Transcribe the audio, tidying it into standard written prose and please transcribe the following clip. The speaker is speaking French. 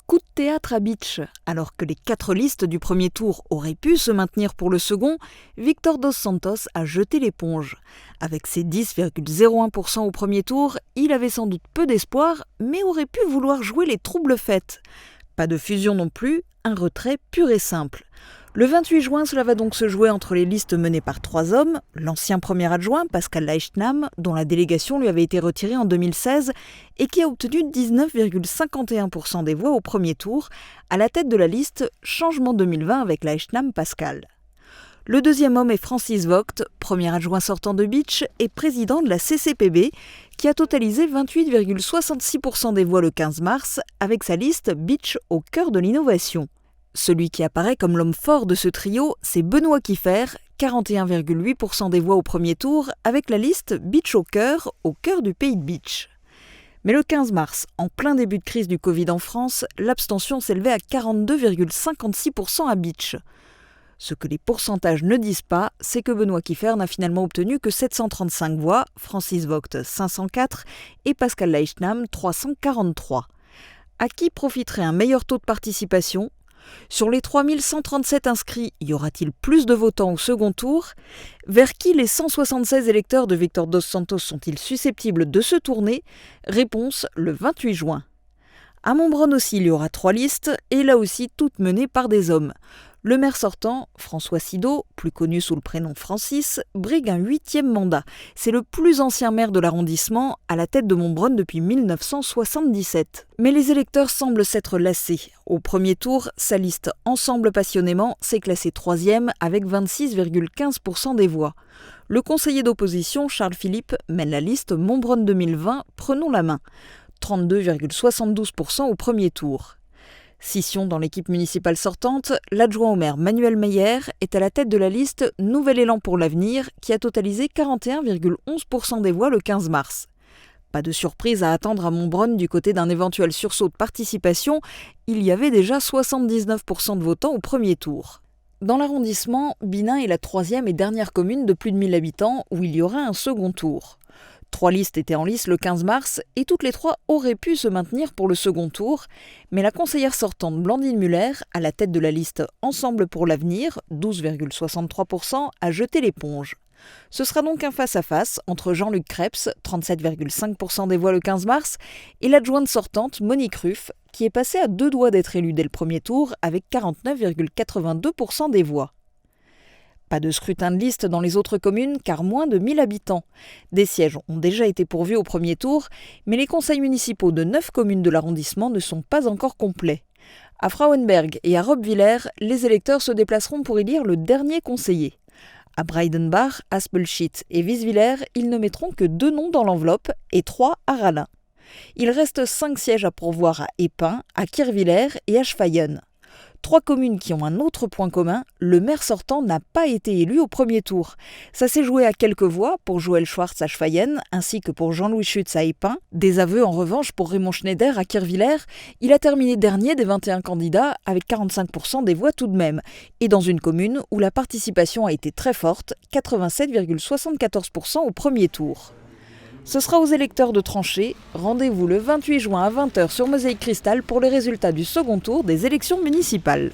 Coup de théâtre à Bitche. Alors que les 4 listes du premier tour auraient pu se maintenir pour le second, Victor Dos Santos a jeté l'éponge. Avec ses 10,01% au premier tour, il avait sans doute peu d'espoir, mais aurait pu vouloir jouer les troubles fêtes. Pas de fusion non plus, un retrait pur et simple. Le 28 juin, cela va donc se jouer entre les listes menées par 3 hommes, l'ancien premier adjoint Pascal Leichnam, dont la délégation lui avait été retirée en 2016 et qui a obtenu 19,51% des voix au premier tour, à la tête de la liste Changement 2020 avec Leichnam-Pascal. Le deuxième homme est Francis Vogt, premier adjoint sortant de Bitche et président de la CCPB, qui a totalisé 28,66% des voix le 15 mars avec sa liste Bitche au cœur de l'innovation. Celui qui apparaît comme l'homme fort de ce trio, c'est Benoît Kiefer, 41,8% des voix au premier tour, avec la liste Bitche au cœur du pays de Bitche. Mais le 15 mars, en plein début de crise du Covid en France, l'abstention s'élevait à 42,56% à Bitche. Ce que les pourcentages ne disent pas, c'est que Benoît Kiefer n'a finalement obtenu que 735 voix, Francis Vogt 504 et Pascal Leichnam 343. À qui profiterait un meilleur taux de participation ? Sur les 3137 inscrits, y aura-t-il plus de votants au second tour ? Vers qui les 176 électeurs de Victor Dos Santos sont-ils susceptibles de se tourner ? Réponse le 28 juin. À Montbronne aussi, il y aura 3 listes, et là aussi toutes menées par des hommes. Le maire sortant, François Sido, plus connu sous le prénom Francis, brigue un 8e mandat. C'est le plus ancien maire de l'arrondissement, à la tête de Montbronne depuis 1977. Mais les électeurs semblent s'être lassés. Au premier tour, sa liste Ensemble passionnément s'est classée 3e avec 26,15% des voix. Le conseiller d'opposition, Charles Philippe, mène la liste Montbronne 2020, Prenons la main. 32,72% au premier tour. Scission dans l'équipe municipale sortante, l'adjoint au maire Manuel Meyer est à la tête de la liste Nouvel élan pour l'avenir qui a totalisé 41,11% des voix le 15 mars. Pas de surprise à attendre à Montbronne du côté d'un éventuel sursaut de participation, il y avait déjà 79% de votants au premier tour. Dans l'arrondissement, Binain est la 3e et dernière commune de plus de 1000 habitants où il y aura un second tour. 3 listes étaient en lice le 15 mars et toutes les 3 auraient pu se maintenir pour le second tour, mais la conseillère sortante Blandine Muller, à la tête de la liste Ensemble pour l'avenir, 12,63%, a jeté l'éponge. Ce sera donc un face-à-face entre Jean-Luc Krebs, 37,5% des voix le 15 mars, et l'adjointe sortante Monique Ruff, qui est passée à 2 doigts d'être élue dès le premier tour avec 49,82% des voix. Pas de scrutin de liste dans les autres communes car moins de 1000 habitants. Des sièges ont déjà été pourvus au premier tour, mais les conseils municipaux de 9 communes de l'arrondissement ne sont pas encore complets. À Frauenberg et à Robbwiller, les électeurs se déplaceront pour élire le dernier conseiller. À Breidenbach, Aspelshit et Wieswiller, ils ne mettront que 2 noms dans l'enveloppe et 3 à Rallin. Il reste 5 sièges à pourvoir à Épin, à Kirwiller et à Schweyen. 3 communes qui ont un autre point commun, le maire sortant n'a pas été élu au premier tour. Ça s'est joué à quelques voix pour Joël Schwartz à Schweyen, ainsi que pour Jean-Louis Schütz à Épin. Des aveux en revanche pour Raymond Schneider à Kirwiller. Il a terminé dernier des 21 candidats avec 45% des voix tout de même. Et dans une commune où la participation a été très forte, 87,74% au premier tour. Ce sera aux électeurs de trancher. Rendez-vous le 28 juin à 20h sur Mosaïque Cristal pour les résultats du second tour des élections municipales.